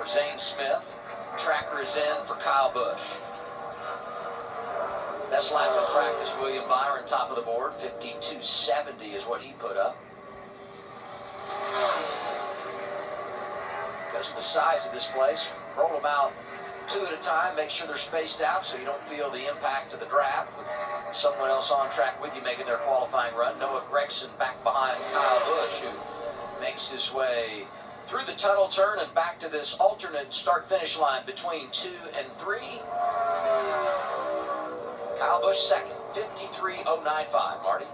Zane Smith. Tracker is in for Kyle Busch. Best lap in practice, William Byron, top of the board. 52.70 is what he put up. Because of the size of this place, roll them out 2 at a time. Make sure they're spaced out so you don't feel the impact of the draft with someone else on track with you making their qualifying run. Noah Gregson back behind Kyle Busch, who makes his way through the tunnel turn and back to this alternate start-finish line between 2 and 3. Kyle Busch second, 53.095. Marty?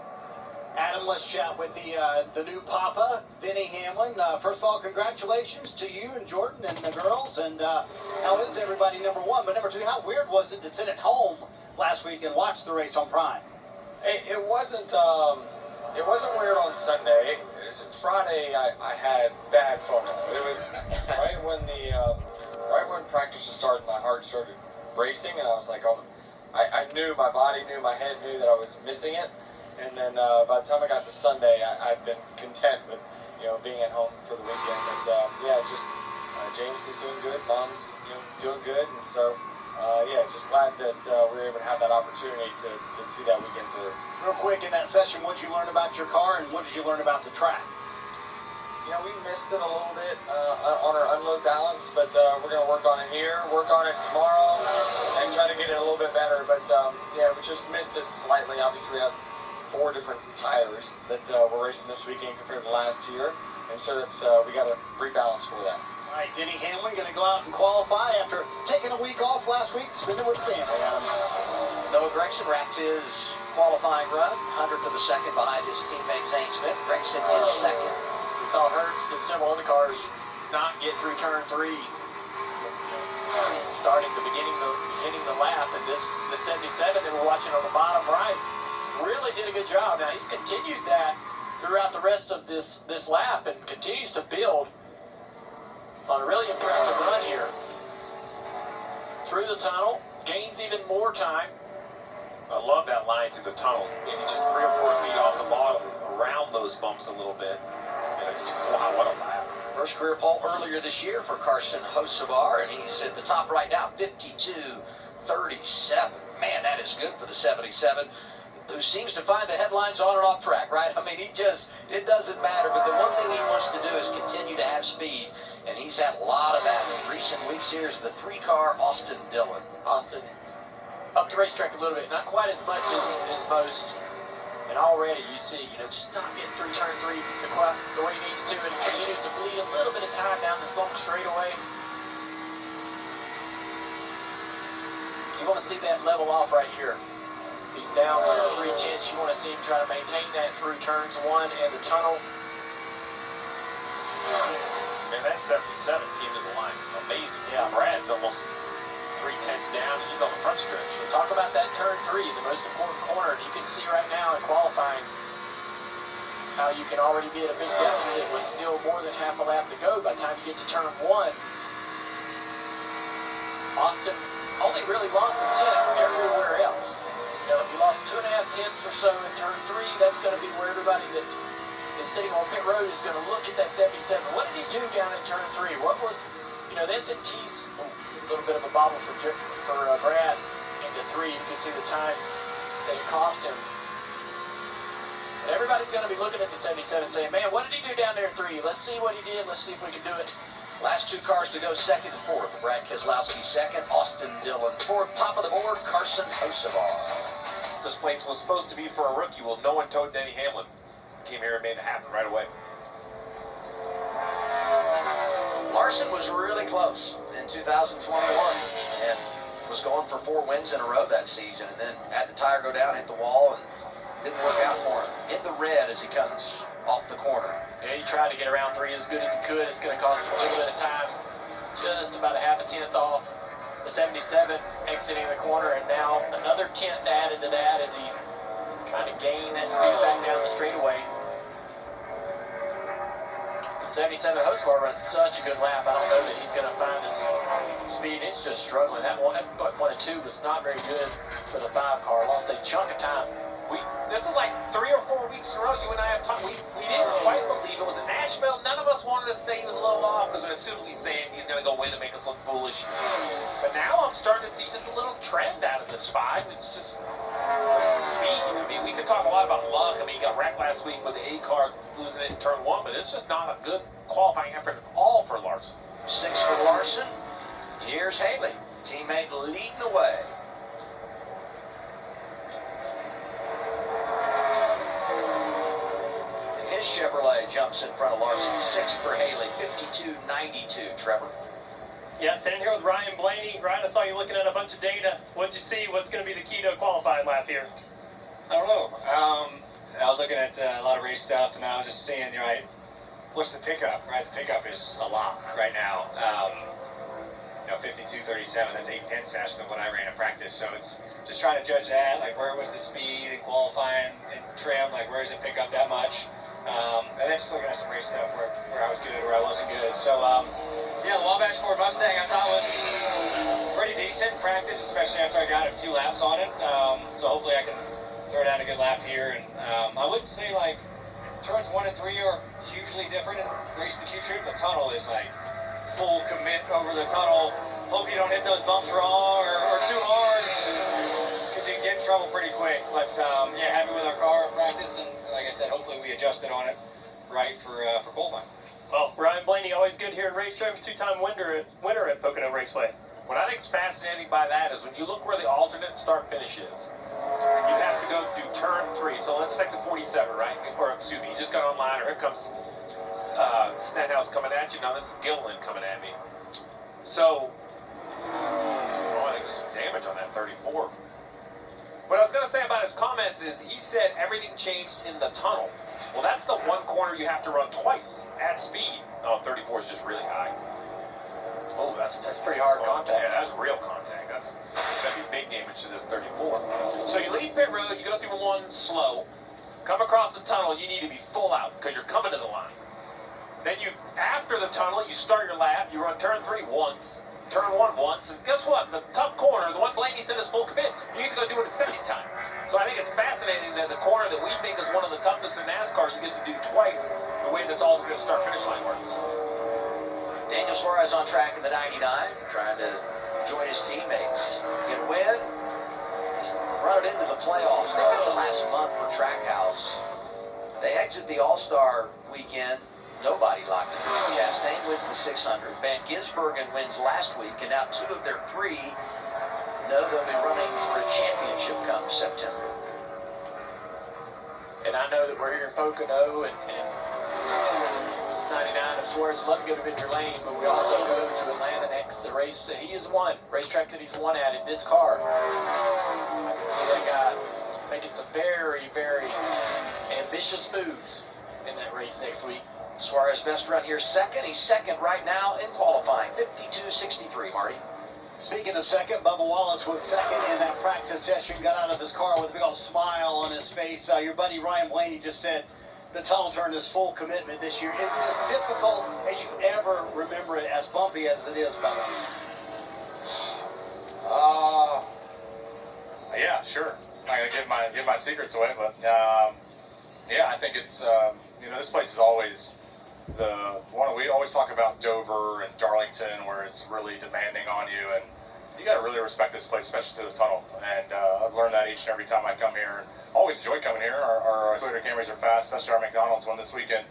Adam, let's chat with the new Papa, Denny Hamlin. First of all, congratulations to you and Jordan and the girls. And how is everybody, number one? But number two, how weird was it to sit at home last week and watch the race on Prime? It wasn't weird on Sunday. Friday, I had bad FOMO. It was right when practice was starting, my heart started racing, and I was like, oh, I knew, my body knew, my head knew that I was missing it. And then by the time I got to Sunday, I've been content with, being at home for the weekend. But James is doing good, Mom's doing good, and so just glad that we were able to have that opportunity to see that weekend through. Real quick, in that session, what did you learn about your car, and what did you learn about the track? We missed it a little bit on our unload balance, but we're going to work on it here, work on it tomorrow, and try to get it a little bit better. But we just missed it slightly. Obviously, we have 4 different tires that we're racing this weekend compared to last year, and so that's we got to rebalance for that. All right, Denny Hamlin going to go out and qualify after taking a week off last week, spending with family. Noah Gregson wrapped his qualifying run, 100th of a second behind his teammate Zane Smith. Gregson is second. It's all hurts that several other cars not get through turn 3. Starting beginning the lap, and the 77 that we're watching on the bottom right really did a good job. Now he's continued that throughout the rest of this lap and continues to build on a really impressive run here. Through the tunnel, gains even more time. I love that line through the tunnel. Maybe just 3 or 4 feet off the bottom, around those bumps a little bit. And it's, wow, what a lap. First career pole earlier this year for Carson Hocevar, and he's at the top right now, 52.37. Man, that is good for the 77, who seems to find the headlines on and off track, right? I mean, it doesn't matter, but the one thing he wants to do is continue to have speed, and he's had a lot of that in recent weeks. Here's the 3-car Austin Dillon. Austin up the racetrack a little bit, not quite as much as most, and already you see, just not getting through turn 3 the way he needs to, and he continues to bleed a little bit of time down this long straightaway. You want to see that level off right here. He's down 3/10. You want to see him try to maintain that through turns 1 and the tunnel. Man, that 77 came to the line. Amazing. Yeah, Brad's almost 3/10 down. He's on the front stretch. We'll talk about that turn 3, the most important corner. And you can see right now in qualifying how you can already be at a big deficit with still more than half a lap to go by the time you get to turn 1. Austin only really lost a tenth from everywhere else. If you lost 2.5 tenths or so in turn 3, that's going to be where everybody that is sitting on pit road is going to look at that 77. What did he do down in turn 3? What was, the SMT's a little bit of a bobble for Brad into 3. You can see the time that it cost him. And everybody's going to be looking at the 77 saying, man, what did he do down there in 3? Let's see what he did. Let's see if we can do it. Last 2 cars to go, second and fourth. Brad Keselowski second, Austin Dillon fourth. Top of the board, Carson Hocevar. This place was supposed to be for a rookie. Well, no one told Denny Hamlin. Came here and made it happen right away. Larson was really close in 2021 and was going for 4 wins in a row that season, and then had the tire go down, hit the wall, and didn't work out for him. In the red as he comes off the corner. Yeah, he tried to get around 3 as good as he could. It's going to cost him a little bit of time. Just about a half a tenth off the 77 exiting the corner, and now another tenth added to that as he's trying to gain that speed back down the straightaway. The 77 Hocevar runs such a good lap. I don't know that he's going to find his speed. It's just struggling. That 1 and 2 was not very good for the 5 car. Lost a chunk of time. This is like 3 or 4 weeks in a row you and I have talked. We didn't quite believe it was in Nashville. None of us wanted to say he was a little off because as soon as we say it, he's going to go win and make us look foolish. But now I'm starting to see just a little trend out of this 5. It's just speed. I mean, we could talk a lot about luck. I mean, he got wrecked last week with the 8 car losing it in turn 1, but it's just not a good qualifying effort at all for Larson. 6 for Larson. Here's Haley, teammate leading the way. His Chevrolet jumps in front of Larson. 6th for Haley, 52.92, Trevor. Yeah, standing here with Ryan Blaney. Ryan, I saw you looking at a bunch of data. What'd you see? What's going to be the key to a qualifying lap here? I don't know. I was looking at a lot of race stuff, and then I was just seeing, right, what's the pickup, right? The pickup is a lot right now. 52.37, that's 8/10 faster than what I ran in practice. So it's just trying to judge that, like where was the speed in qualifying and trim, like where does it pick up that much? And then just looking at some race stuff where I was good, where I wasn't good. So, yeah, the Wabash Ford Mustang I thought was pretty decent in practice, especially after I got a few laps on it. So hopefully I can throw down a good lap here. And I wouldn't say like turns 1 and 3 are hugely different in race the Q Trip. The tunnel is like full commit over the tunnel. Hope you don't hit those bumps wrong or too hard, because you can get in trouble pretty quick. But yeah, happy with our car in practice, and like I said, hopefully we adjusted on it right for qualifying. Well, Ryan Blaney, always good here in racetrack, 2-time winner at Pocono Raceway. What I think is fascinating by that is when you look where the alternate start finish is, you have to go through turn 3. So let's take the 47, right? Or excuse me, you just got online, or here comes Stenhouse coming at you. Now this is Gilliland coming at me. So, I think there's some damage on that 34. What I was going to say about his comments is he said everything changed in the tunnel. Well, that's the one corner you have to run twice at speed. Oh, 34 is just really high. Oh, that's pretty hard contact. Yeah, that's real contact. That's going to be big damage to this 34. So you leave pit road, you go through 1 slow, come across the tunnel, you need to be full out because you're coming to the line. Then after the tunnel, you start your lap, you run turn 3 once, turn 1 once, and guess what? The tough corner, the one Blaney said is full commit, you need to go do it a second time. So I think it's fascinating that the corner that we think is one of the toughest in NASCAR, you get to do twice the way this alternate start-finish line works. Daniel Suarez on track in the 99, trying to join his teammates. Get a win, and run it into the playoffs. They did the last month for Trackhouse. They exit the All-Star weekend. Nobody locked it. Chastain wins the 600. Van Gisbergen wins last week, and now 2 of their 3 know they'll be running for a championship come September. And I know that we're here in Pocono, and it's 99 of Suarez love to go to Victory Lane, but we also go to Atlanta next to race that he has won, racetrack that he's won at in this car. I can see that guy making some very, very ambitious moves in that race next week. Suarez best run here second. He's second right now in qualifying. 52.63, Marty. Speaking of second, Bubba Wallace was second in that practice session, got out of his car with a big old smile on his face. Your buddy Ryan Blaney just said the tunnel turn is full commitment this year. Is it as difficult as you ever remember it, as bumpy as it is, Bubba? Yeah, sure. I'm not gonna give my secrets away, but yeah, I think it's this place is always the one we always talk about Dover and Darlington, where it's really demanding on you, and you got to really respect this place, especially to the tunnel. And I've learned that each and every time I come here, and always enjoy coming here. Our Toyota Camrys are fast, especially our McDonald's one this weekend.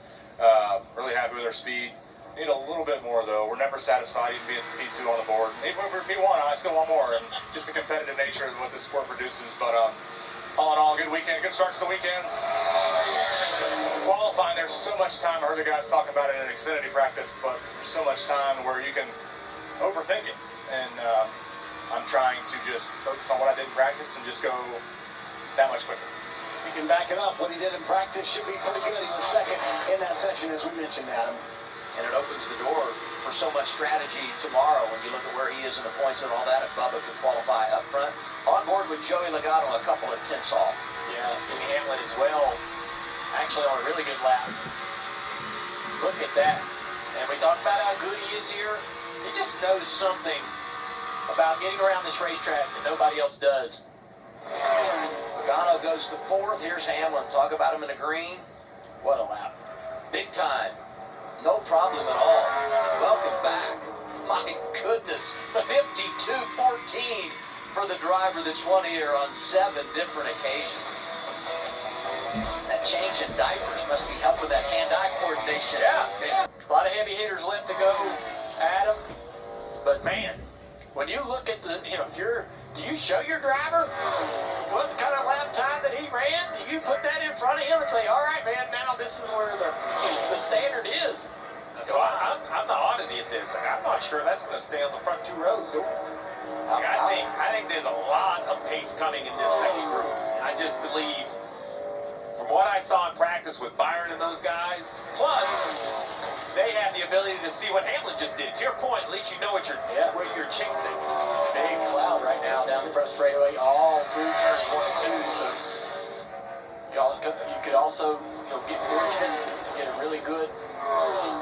Really happy with our speed. Need a little bit more though. We're never satisfied even being P2 on the board. Even if we're P1, I still want more, and just the competitive nature of what this sport produces. But all in all, good weekend, good start to the weekend. Qualifying, there's so much time. I heard the guys talking about it in Xfinity practice, but there's so much time where you can overthink it. And I'm trying to just focus on what I did in practice and just go that much quicker. He can back it up. What he did in practice should be pretty good. He was second in that session, as we mentioned, Adam. And it opens the door for so much strategy tomorrow when you look at where he is in the points and all that. If Bubba can qualify up front. On board with Joey Logano, a couple of tenths off. Yeah, Denny Hamlin as well. Actually on a really good lap. Look at that. And we talk about how good he is here. He just knows something about getting around this racetrack that nobody else does. Pocono goes to fourth. Here's Hamlin. Talk about him in the green. What a lap. Big time. No problem at all. Welcome back. My goodness. 52-14 for the driver that's won here on 7 different occasions. That change in diapers must be helping that hand-eye coordination. Yeah. A lot of heavy hitters left to go, Adam. But man, when you look at the, do you show your driver what kind of lap time that he ran? Do you put that in front of him and say, all right, man, now this is where the standard is? So I'm the oddity at this. Like, I'm not sure that's going to stay on the front 2 rows. Like, I think there's a lot of pace coming in this second group. I just believe, from what I saw in practice with Byron and those guys, plus they have the ability to see what Hamlin just did. To your point, at least you know what where you're chasing. Big cloud right now down the front straightaway, all through turns 1 and 2. So you could also get fortunate and get a really good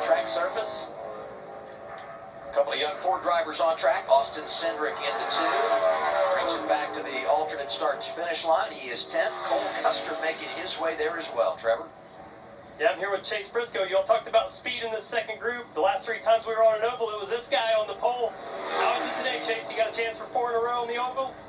track surface. A couple of young Ford drivers on track. Austin Cindric into 2. Brings it back to the alternate start-finish line. He is 10th. Cole Custer making his way there as well. Trevor? Yeah, I'm here with Chase Briscoe. You all talked about speed in the second group. The last 3 times we were on an oval, it was this guy on the pole. How is it today, Chase? You got a chance for 4 in a row on the ovals?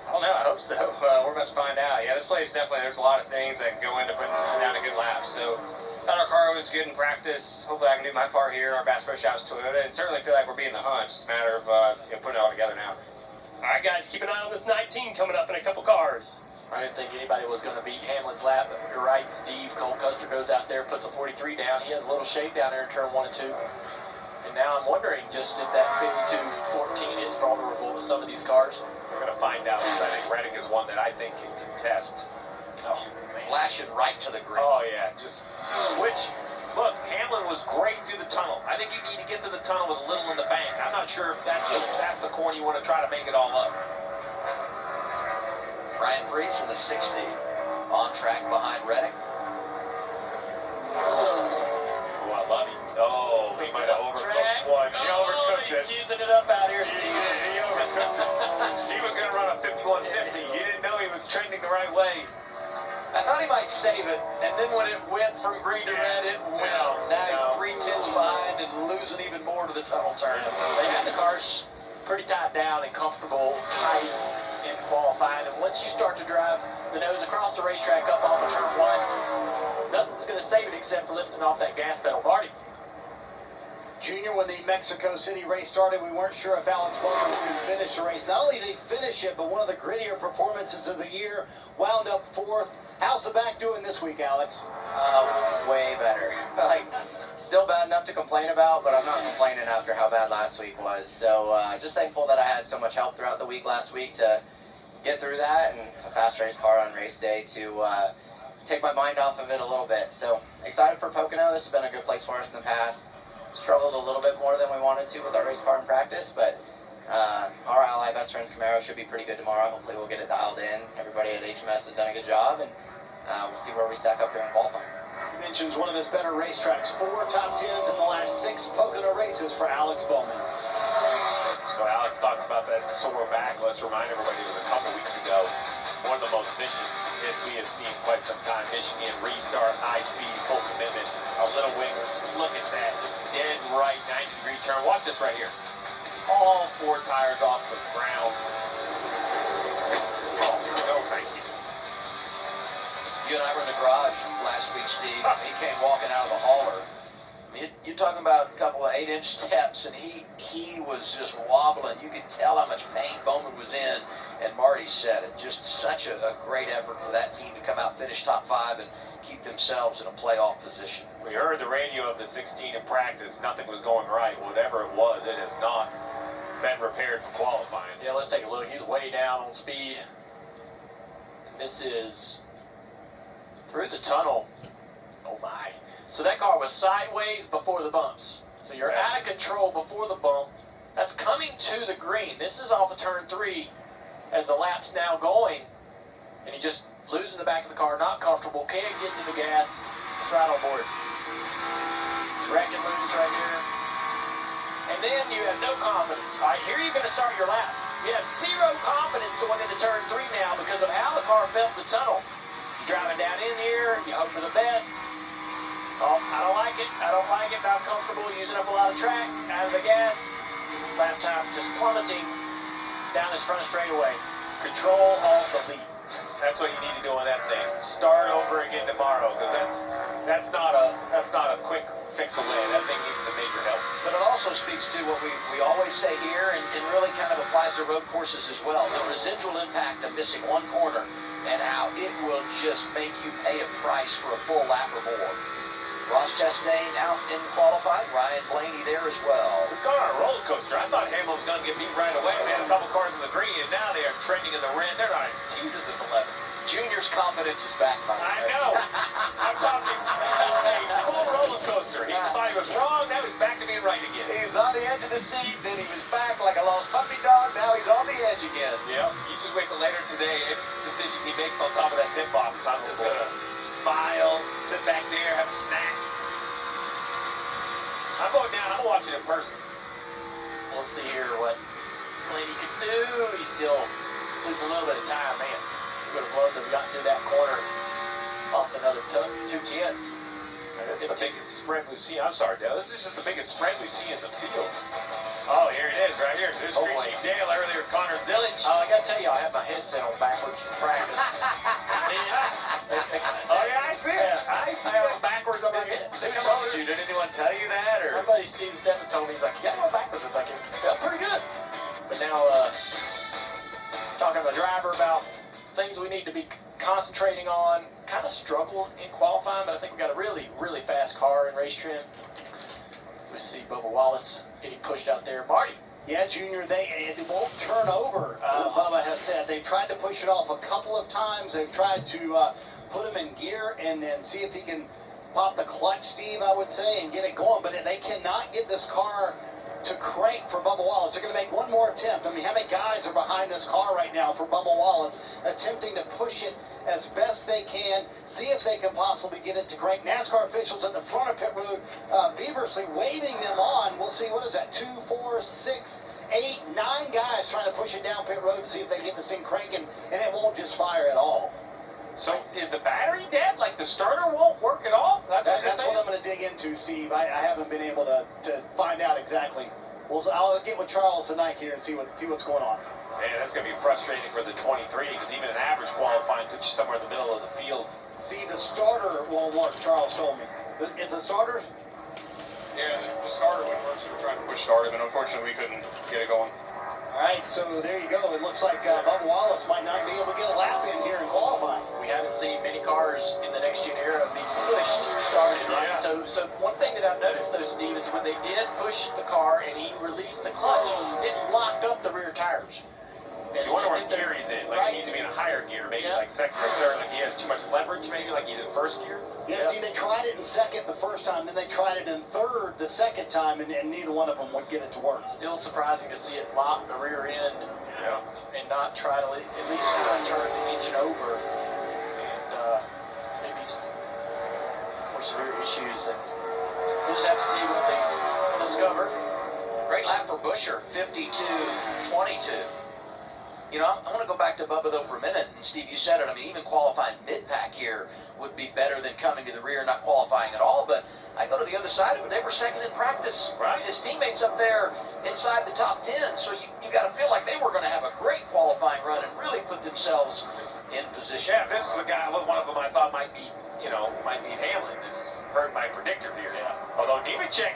I don't know. I hope so. We're about to find out. Yeah, this place definitely, there's a lot of things that go into putting down a good lap. So, thought our car was good in practice. Hopefully I can do my part here. Our Bass Pro Shops Toyota, and certainly feel like we're being the hunt. It's a matter of putting it all together now. All right, guys, keep an eye on this 19 coming up in a couple cars. I didn't think anybody was going to beat Hamlin's lap, but you're right, Steve. Cole Custer goes out there, puts a 43 down. He has a little shape down there in turn 1 and 2. And now I'm wondering just if that 52-14 is vulnerable to some of these cars. We're going to find out. I think Reddick is one that I think can contest. Oh, man. Flashing right to the green. Oh, yeah. Look, Hamlin was great through the tunnel. I think you need to get to the tunnel with a little in the bank. I'm not sure if that's the corner you want to try to make it all up. Ryan Preece in the 60 on track behind Reddick. Oh, I love him. Oh, he might have overcooked one. He overcooked it. He's using it up out here, Steve. He overcooked it. He was going to run a 51.50. You didn't know he was trending the right way. I thought he might save it, and then when it went from green to red, it went. Now he's 3/10 behind and losing even more to the tunnel turn. They had the cars pretty tight down and comfortable, tight in qualifying, and once you start to drive the nose across the racetrack up off of turn 1, nothing's going to save it except for lifting off that gas pedal. Marty? Junior, when the Mexico City race started, we weren't sure if Alex Bowman could finish the race. Not only did he finish it, but one of the grittier performances of the year, wound up 4th. How's the back doing this week, Alex? Way better. Still bad enough to complain about, but I'm not complaining after how bad last week was. So just thankful that I had so much help throughout the week last week to get through that, and a fast race car on race day to take my mind off of it a little bit. So excited for Pocono. This has been a good place for us in the past. Struggled a little bit more than we wanted to with our race car in practice, but our Ally Best Friends Camaro should be pretty good tomorrow. Hopefully we'll get it dialed in. Everybody at HMS has done a good job, and we'll see where we stack up here in qualifying. He mentions one of his better racetracks. 4 top 10s in the last 6 Pocono races for Alex Bowman. So Alex talks about that sore back. Let's remind everybody it was a couple weeks ago. One of the most vicious hits we have seen in quite some time. Michigan restart, high speed, full commitment, a little winger. Look at that, just dead right, 90-degree turn. Watch this right here. All 4 tires off the ground. Oh, no, thank you. You and I were in the garage last week, Steve. He came walking out of the hauler. I mean, you're talking about a couple of 8-inch steps, and he was just wobbling. You could tell how much pain Bowman was in, and Marty said it. Just such a great effort for that team to come out, finish top 5, and keep themselves in a playoff position. We heard the radio of the 16 in practice. Nothing was going right. Whatever it was, it has not been repaired for qualifying. Yeah, let's take a look. He's way down on speed. And this is through the tunnel. Oh my. So that car was sideways before the bumps. So you're out of control before the bump. That's coming to the green. This is off of turn 3 as the lap's now going. And he just losing the back of the car, not comfortable, can't get to the gas. It's right on board. It's wreck and lose right here. And then you have no confidence. All right, here you're going to start your lap. You have zero confidence going into turn 3 now because of how the car felt in the tunnel. You're driving down in here, you hope for the best. Oh, I don't like it. I don't like it. Not comfortable using up a lot of track, out of the gas. Lap time just plummeting down this front straightaway. Control all the lead. That's what you need to do on that thing. Start over again tomorrow, because that's not a quick fix away. That thing needs some major help. But it also speaks to what we always say here, and really kind of applies to road courses as well. The residual impact of missing one corner and how it will just make you pay a price for a full lap or more. Ross Chastain out in qualifying. Ryan Blaney there as well. We've gone on a roller coaster. I thought Hamlin was going to get beat right away. They had a couple cars in the green, and now they are trending in the red. They're not even teasing this 11. Junior's confidence is back, by the way. I know. I'm talking a full roller coaster. He thought he was wrong. Now he's back to being right again. He was on the edge of the seat, then he was back like a lost puppy dog. Now he's on the edge again. Yep. You just wait till later today. Any decision he makes on top of that pit box, I'm just going to smile, sit back there, have a snack. I'm going down. I'm watching in person. We'll see here what Blaney can do. He's still losing a little bit of time, man. Would have loved to have gotten through that corner. Lost another 2 tenths. This is the biggest spread we've seen. I'm sorry, Dale. This is just the biggest spread we've seen in the field. Oh, here it is, right here. There's Crew Chief Dale earlier, Connor Zillage. Oh, I got to tell you, I have my headset on backwards for practice. Oh, yeah, I see it. I see it backwards on my head. Who told you? Did anyone tell you that? Or? My buddy Steve Steffen told me, he's like, you got to go backwards. I was like, it felt pretty good. But now, talking to the driver about things we need to be concentrating on. Kind of struggled in qualifying, but I think we got a really, really fast car in race trim. We see Bubba Wallace getting pushed out there. Marty. Yeah, Junior, it won't turn over, Bubba has said. They've tried to push it off a couple of times. They've tried to put him in gear and then see if he can pop the clutch, Steve, I would say, and get it going. But they cannot get this car to crank for Bubba Wallace. They're going to make one more attempt. I mean, how many guys are behind this car right now for Bubba Wallace, attempting to push it as best they can, see if they can possibly get it to crank. NASCAR officials at the front of pit road feverishly waving them on. We'll see, what is that, 2, 4, 6, 8, 9 guys trying to push it down pit road to see if they can get this thing cranking, and it won't just fire at all. So is the battery dead? Like the starter won't work at all? That's what I'm going to dig into, Steve. I haven't been able to find out exactly. I'll get with Charles tonight here and see what's going on. Man, that's going to be frustrating for the 23 because even an average qualifying puts you somewhere in the middle of the field. Steve, the starter won't work, Charles told me. It's a starter? Yeah, the starter wouldn't work, so we tried to push start it, but unfortunately we couldn't get it going. All right, so there you go. It looks like Bubba Wallace might not be able to get a lap in here in qualifying. We haven't seen many cars in the next gen era be pushed started. Right? Yeah. So one thing that I've noticed though, Steve, is when they did push the car and he released the clutch, it locked up the rear tires. And You wonder what gear he's in. Like right? he needs to be in a higher gear, maybe like second or third. Like he has too much leverage, maybe like he's in first gear. Yeah, see, they tried it in second the first time, then they tried it in third the second time, and neither one of them would get it to work. Still surprising to see it lock the rear end and not try to at least turn the engine over and maybe some more severe issues. And we'll just have to see what they discover. Great lap for Buscher, 52-22. You know, I want to go back to Bubba, though, for a minute. And, Steve, you said it. I mean, even qualifying mid-pack here would be better than coming to the rear and not qualifying at all. But I go to the other side of it. They were second in practice. Right. His teammates up there inside the top 10. So you got to feel like they were going to have a great qualifying run and really put themselves in position. Yeah, this is a guy, one of them I thought might be Hamlin. This is heard my predictor here. Yeah. Although Nemechek,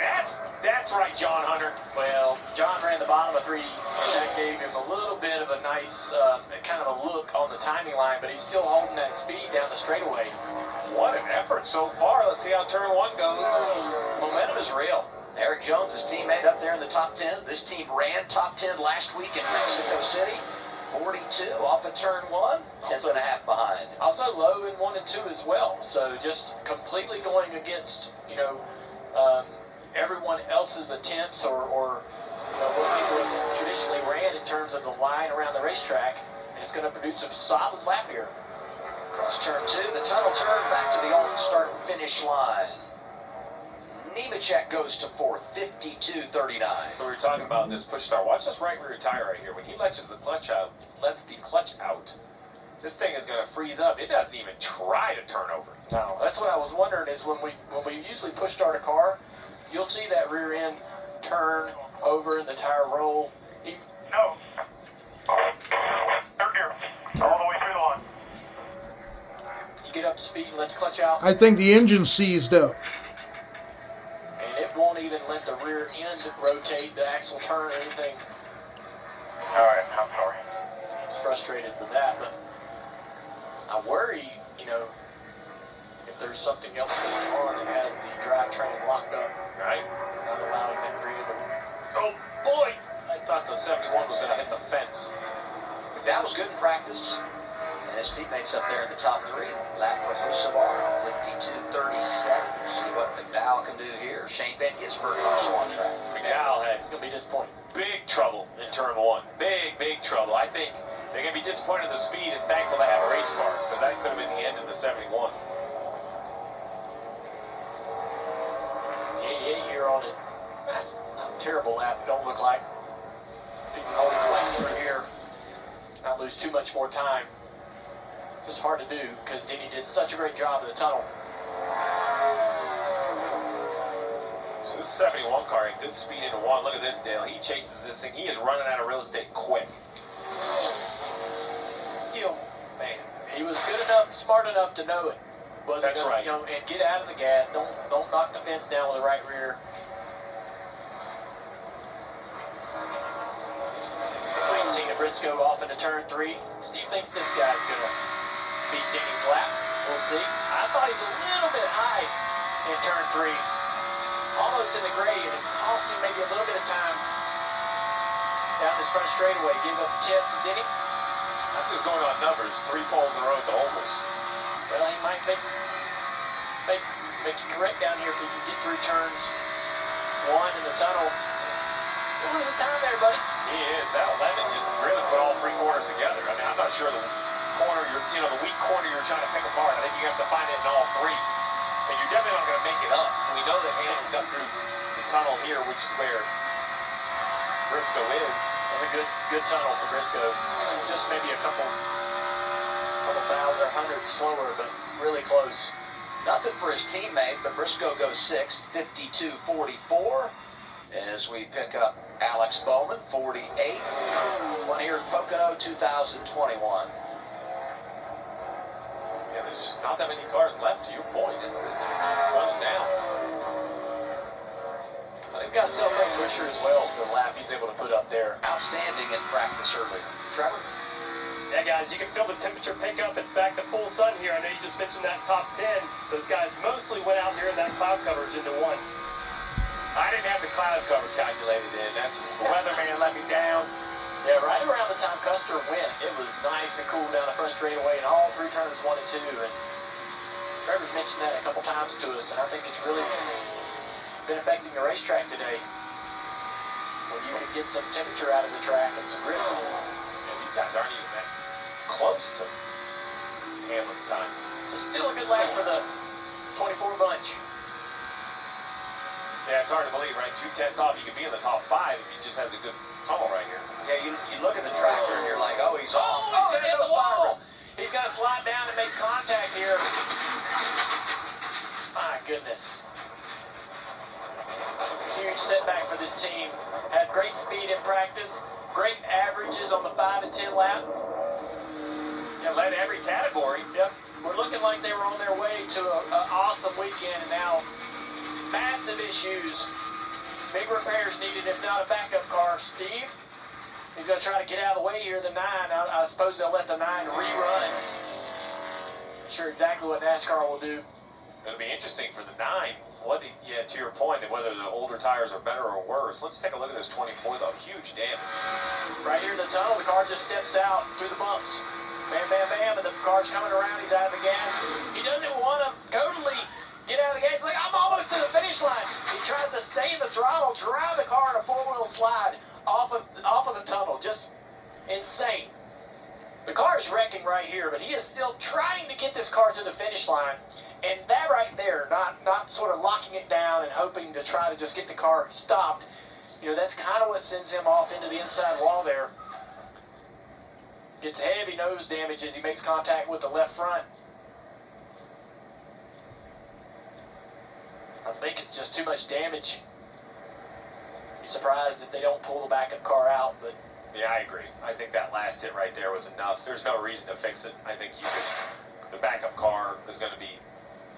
that's right, John Hunter. Well, John ran the bottom of 3. That gave him a little bit of a nice kind of a look on the timing line, but he's still holding that speed down the straightaway. What an effort so far. Let's see how turn 1 goes. Momentum is real. Eric Jones, his teammate up there in the top 10. This team ran top 10 last week in Mexico City. 42 off of turn 1, 10.5 behind. Also low in 1 and 2 as well. So just completely going against, everyone else's attempts or what people have traditionally ran in terms of the line around the racetrack. And it's going to produce a solid lap here. Across turn 2, the tunnel turn back to the old start-finish line. Nemechek goes to fourth, 52-39. So we were talking about this push start. Watch this right rear tire right here. When he lets the clutch out, this thing is going to freeze up. It doesn't even try to turn over. No, that's what I was wondering is when we usually push start a car, you'll see that rear end turn over and the tire roll. No. Third gear. All the way through the line. You get up to speed and let the clutch out, I think the engine seized up. and it won't even let the rear end rotate, the axle turn, or anything. All right, I'm sorry. It's frustrated with that, but I worry, if there's something else going on that has the drivetrain locked up, Right? not allowing that rear end to. Oh, boy! I thought the 71 was going to hit the fence. McDowell was good in practice, and his teammates up there in the top three. Lap for Hocevar, 52-37. See what McDowell can do here. Shane Van Gisbergen also on track. McDowell had It's going to be disappointing. big trouble in turn one. Big trouble. I think they're going to be disappointed in the speed and thankful they have a race car, because that could have been the end of the 71. The 88 here on it. Not a terrible lap, it don't look like. If you can hold it flat over here, not lose too much more time. It's just hard to do because Denny did such a great job in the tunnel. So this 71 car had good speed into one. Look at this, Dale. He chases this thing. He is running out of real estate quick. Man. He was good enough, smart enough to know it. Wasn't That's gonna, right. and get out of the gas. Don't knock the fence down with the right rear. Clean Tina Briscoe off into turn 3. Steve thinks this guy's gonna beat Denny's lap. We'll see. I thought he's a little bit high in turn 3. Almost in the gray, and it's costing maybe a little bit of time down this front straightaway. Give up 10 for Denny. I'm just going on numbers. 3 poles in a row at the ovals. Well, he might make you correct down here if he can get through turns 1 in the tunnel. Still losing time there, buddy. He is. That 11 just really put all 3 corners together. I mean, I'm not sure the corner the weak corner you're trying to pick apart. I think you have to find it in all 3. But you're definitely not going to make it up. We know that Hamlin got through the tunnel here, which is where Briscoe is. That's a good tunnel for Briscoe. Just maybe a couple thousand or hundred slower, but really close. Nothing for his teammate, but Briscoe goes 6th, 52-44. As we pick up Alex Bowman, 48. One here at Pocono, 2021. Yeah, there's just not that many cars left, to your point. It's running down. They've got a cell phone pusher as well for the lap he's able to put up there. Outstanding in practice earlier. Trevor? Yeah, guys, you can feel the temperature pick up. It's back to full sun here. I know you just mentioned that top 10. Those guys mostly went out here in that cloud coverage into 1. I didn't have the cloud cover calculated in. That's the weatherman let me down. Yeah, right around the time Custer went, it was nice and cool down the front straightaway in all 3 turns 1 and 2. And Trevor's mentioned that a couple times to us, and I think it's really been affecting the racetrack today. When you can get some temperature out of the track and some grip. Yeah, these guys aren't even that close to Hamlin's time. It's still a good lap for the 24 bunch. Yeah, it's hard to believe, right? 2 tenths off, you could be in the top 5 if he just has a good tunnel right here. Yeah, you look at the tractor and you're like, oh, he's off. Oh, he's there hit goes the wall. Byron. He's got to slide down and make contact here. My goodness. Huge setback for this team. Had great speed in practice, great averages on the 5 and 10 lap. Yeah, led every category. Yep, we're looking like they were on their way to an awesome weekend, and now massive issues. Big repairs needed, if not a backup car. Steve, he's going to try to get out of the way here, the 9. I suppose they'll let the 9 rerun. Not sure exactly what NASCAR will do. It'll be interesting for the 9. To your point, whether the older tires are better or worse. Let's take a look at this 24, though. Huge damage. Right here in the tunnel, the car just steps out through the bumps. Bam, bam, bam, and the car's coming around. He's out of the gas. He doesn't want to totally get out of the gas. He's like, I'm almost to the finish line. He tries to stay in the throttle, drive the car in a 4-wheel slide off of the tunnel. Just insane. The car is wrecking right here, but he is still trying to get this car to the finish line. And that right there, not sort of locking it down and hoping to try to just get the car stopped, you know, that's kind of what sends him off into the inside wall there. Gets heavy nose damage as he makes contact with the left front. I think it's just too much damage. Be surprised if they don't pull the backup car out, but Yeah, I agree. I think that last hit right there was enough. There's no reason to fix it. I think the backup car is going to be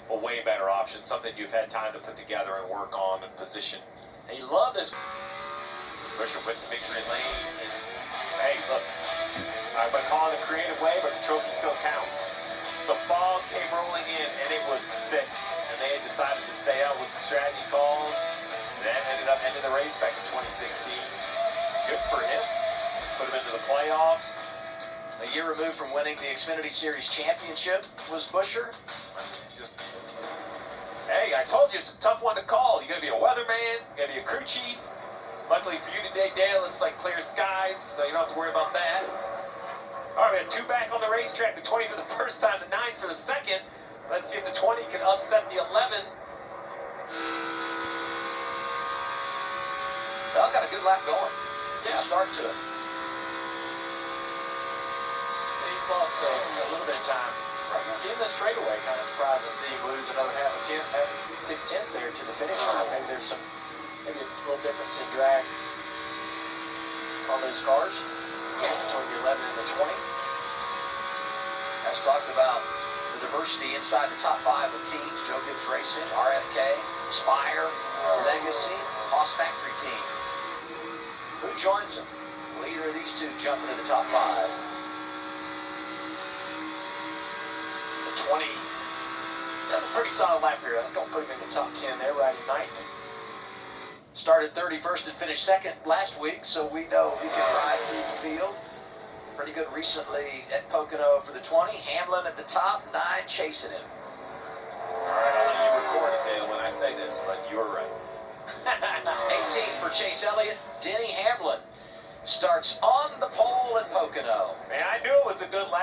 a way better option, something you've had time to put together and work on and position. he loved this. Busher went to victory lane. And, hey, look, I've been calling a creative way, but the trophy still counts. The fog came rolling in, and it was thick. And they had decided to stay out with some strategy calls. That ended up ending the race back in 2016. Good for him. Put him into the playoffs. A year removed from winning the Xfinity Series championship was Busher. Just, hey, I told you it's a tough one to call. You got to be a weatherman, you got to be a crew chief. Luckily for you today, Dale, it's like clear skies, so you don't have to worry about that. All right, we had 2 back on the racetrack, the 20 for the first time, the 9 for the second. Let's see if the 20 can upset the 11. Well, got a good lap going. Yeah. Good start to it. He's lost a little bit of time. In the straightaway, kind of surprised to see him lose another half a tenth, 6/10 there to the finish line. Maybe there's maybe a little difference in drag on those cars between the 11 and the 20. As talked about the diversity inside the top 5 of teams, Joe Gibbs Racing, RFK, Spire, Legacy, Haas Factory Team. Who joins them? Leader of these 2 jumping to the top 5. The 20. That's a pretty solid lap here. That's going to put him in the top 10 there, right in 9th. Started 31st and finished 2nd last week, so we know he can ride through the field. Pretty good recently at Pocono for the 20. Hamlin at the top, 9 chasing him. All right, I'll let you record it, Dale, when I say this, but you were right. 18 for Chase Elliott. Denny Hamlin starts on the pole at Pocono. Man, I knew it was a good lap.